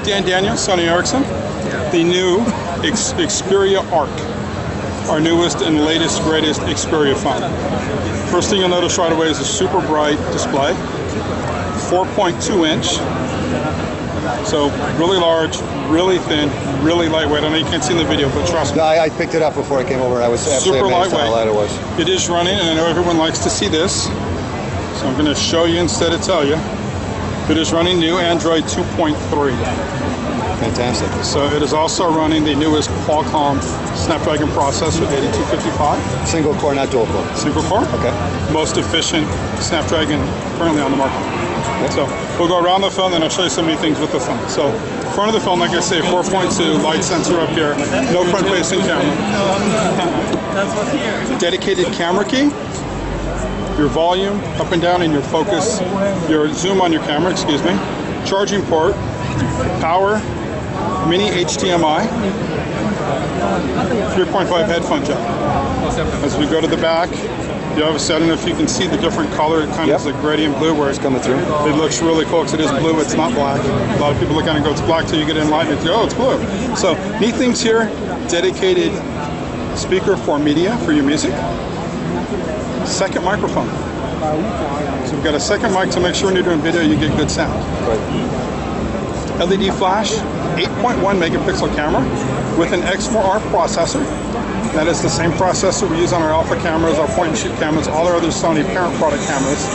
Dan Daniels, Sony Ericsson. The new Xperia Arc, our newest and latest, greatest Xperia phone. First thing you'll notice right away is a super bright display, 4.2 inch. So really large, really thin, really lightweight. I know you can't see in the video, but trust me. No, I picked it up before I came over and I was super amazed how light it was. It is running, and I know everyone likes to see this. So I'm going to show you instead of tell you. It is running new Android 2.3. Fantastic. So it is also running the newest Qualcomm Snapdragon processor, 8255. Single core, not dual core. Single core. Okay. Most efficient Snapdragon currently on the market. Okay. So we'll go around the phone, then I'll show you so many things with the phone. So front of the phone, like I say, 4.2, light sensor up here, no front-facing camera. Dedicated camera key. Your volume up and down, and your focus, your zoom on your camera, excuse me. Charging port, power, mini HDMI, 3.5 headphone jack. As we go to the back, you obviously, I don't know if you can see the different color. It kind of is like gradient blue, where it's coming through. It looks really cool because it is blue, it's not black. A lot of people look at it and go, it's black, till you get in light and you go, oh, it's blue. So neat things here, dedicated speaker for media, for your music. Second microphone. So we've got a second mic to make sure when you're doing video you get good sound. Right. LED flash, 8.1 megapixel camera with an X4R processor. That is the same processor we use on our alpha cameras, our point and shoot cameras, all our other Sony parent product cameras.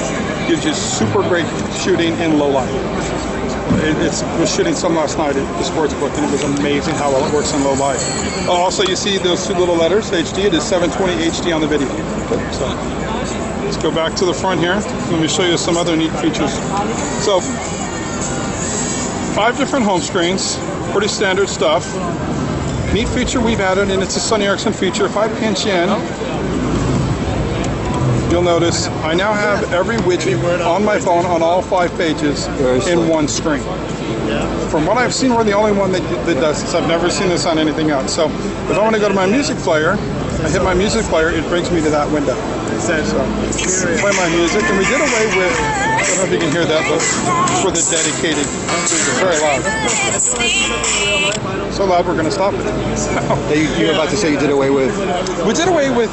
Gives you super great shooting in low light. I was shooting some last night at the sports book, and it was amazing how well it works in low light. Also, you see those two little letters, HD. It is 720 HD on the video. So let's go back to the front here. Let me show you some other neat features. So 5 different home screens, pretty standard stuff. Neat feature we've added, and it's a Sony Ericsson feature. If I pinch in, you'll notice I now have every widget on my phone on all 5 pages in one screen. From what I've seen, we're the only one that does this. I've never seen this on anything else. So if I want to go to my music player, I hit my music player, it brings me to that window. So play my music, and we did away with, I don't know if you can hear that, but for the dedicated, very loud. So loud we're going to stop it. You were about to say you did away with? We did away with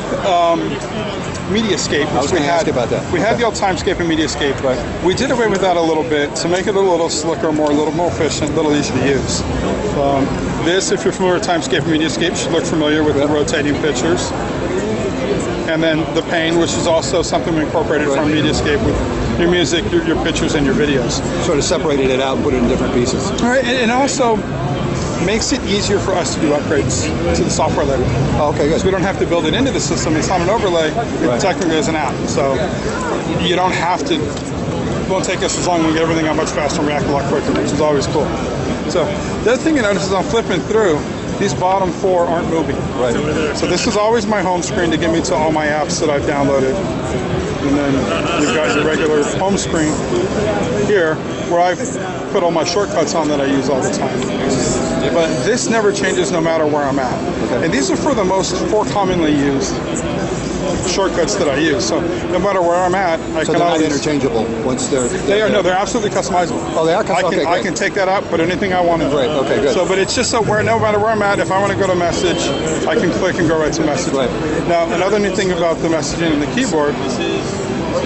Mediascape. I was going to ask about that. We had the old Timescape and Mediascape. Right. We did away with that a little bit to make it a little slicker, a little more efficient, a little easier to use. This, if you're familiar with Timescape and Mediascape, should look familiar with the rotating pictures. And then the pane, which is also something we incorporated from Mediascape with your music, your pictures, and your videos. Sort of separated it out and put it in different pieces. All right, and also makes it easier for us to do upgrades to the software later. Oh, okay, good. So we don't have to build it into the system. It's not an overlay. It technically is an app. So you don't have to. It won't take us as long. We get everything out much faster and react a lot quicker, which is always cool. So the other thing you notice is I'm flipping through, these bottom 4 aren't moving. Right. So this is always my home screen to get me to all my apps that I've downloaded. And then you've got your regular home screen here where I've put all my shortcuts on that I use all the time. But this never changes no matter where I'm at. Okay. And these are for the most 4 commonly used shortcuts that I use. So no matter where I'm at, I so can they're always... not interchangeable once they're... They're absolutely customizable. Oh, they are customizable? I can take that out, put anything I want to do. Great, okay, good. So, but it's just so where no matter where I'm at, if I want to go to message, I can click and go right to message. Right. Now, another neat thing about the messaging and the keyboard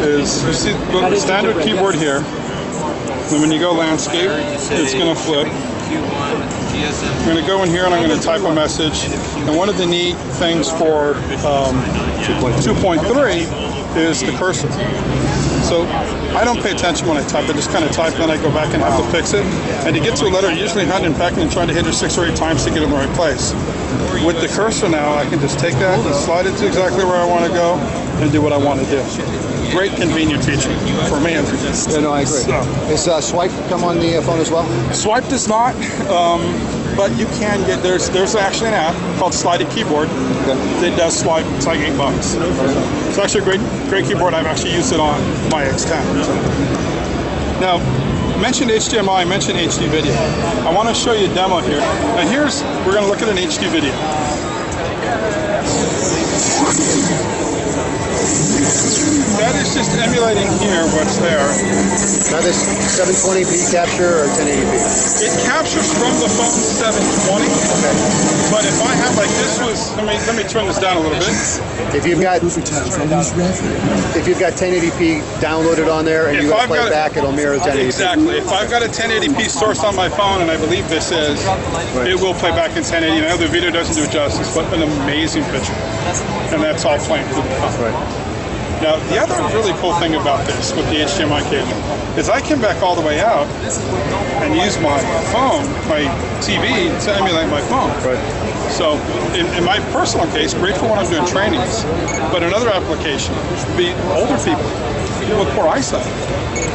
is, you see the standard keyboard here, and when you go landscape, it's going to flip. I'm going to go in here and I'm going to type a message. And one of the neat things for 2.3 is the cursor. So I don't pay attention when I type. I just kind of type, then I go back and have to fix it. And to get to a letter, usually hunting and pecking and trying to hit it 6 or 8 times to get it in the right place. With the cursor now, I can just take that and slide it to exactly where I want to go and do what I want to do. Great convenient feature for me. Yeah, no, I agree. Is Swipe come on the phone as well? Swipe does not, but you can get, there's actually an app called Slided Keyboard that does swipe. It's like $8. It's actually a great keyboard. I've actually used it on my X10. Now, mentioned HDMI, mentioned HD video. I want to show you a demo here. Now we're going to look at an HD video. That is just emulating here what's there. Now this 720p capture or 1080p? It captures from the phone 720. Okay. But if I have like this was, let me turn this down a little bit. If you've got 1080p downloaded on there and you go to play back, it'll mirror 1080p. Exactly. If I've got a 1080p source on my phone, and I believe this is, it will play back in 1080. I know the video doesn't do it justice, but an amazing picture. And that's all playing through the phone. Right. Now, the other really cool thing about this with the HDMI cable is I can back all the way out and use my phone, my TV, to emulate my phone. Right. So, in my personal case, great for when I'm doing trainings. But another application would be older people with poor eyesight.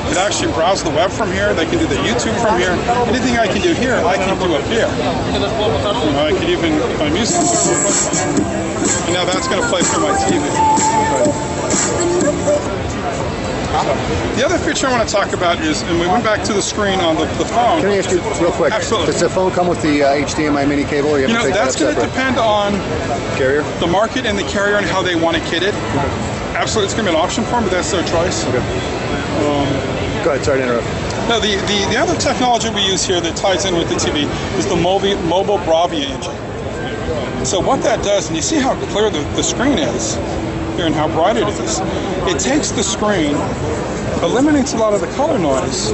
It actually browse the web from here. They can do the YouTube from here. Anything I can do here, I can do up here. You know, I can even my music. And now that's going to play through my TV. The other feature I want to talk about is, and we went back to the screen on the phone. Can I ask you real quick? Absolutely. Does the phone come with the HDMI mini cable, or you have to take that's that up going to depend on carrier, the market and the carrier and how they want it kitted. Absolutely, it's going to be an option for them, but that's their choice. Okay. Go ahead, sorry to interrupt. No, the other technology we use here that ties in with the TV is the mobile Bravia engine. So what that does, and you see how clear the screen is here and how bright it is, it takes the screen, eliminates a lot of the color noise,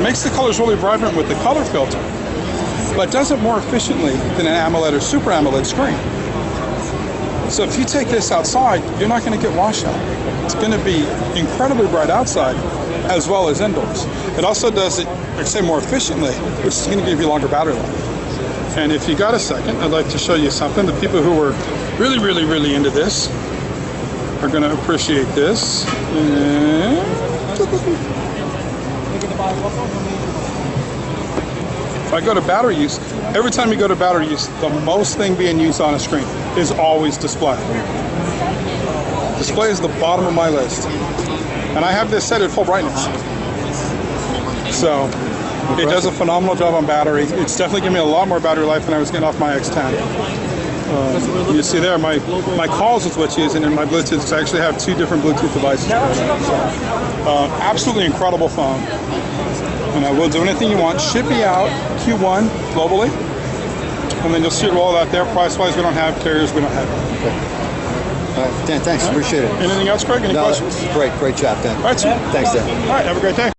makes the colors really vibrant with the color filter, but does it more efficiently than an AMOLED or Super AMOLED screen. So if you take this outside, you're not going to get washout. It's going to be incredibly bright outside as well as indoors. It also does it, I'd say, more efficiently, which is going to give you longer battery life. And if you got a second, I'd like to show you something. The people who are really, really, really into this are going to appreciate this. If I go to battery use, every time you go to battery use, the most thing being used on a screen is always display. Display is the bottom of my list. And I have this set at full brightness. So it does a phenomenal job on battery. It's definitely giving me a lot more battery life than I was getting off my X10. You see there, my calls is what's using, and my Bluetooth, because I actually have two different Bluetooth devices. Absolutely incredible phone. And I will do anything you want. Shipping out Q1 globally. And then you'll see it roll out there. Price-wise, we don't have. Carriers, we don't have. Okay. All right, Dan, thanks. Appreciate it. Anything else, Craig? Any questions? Great job, Dan. All right, sir. Thanks, Dan. All right, have a great day.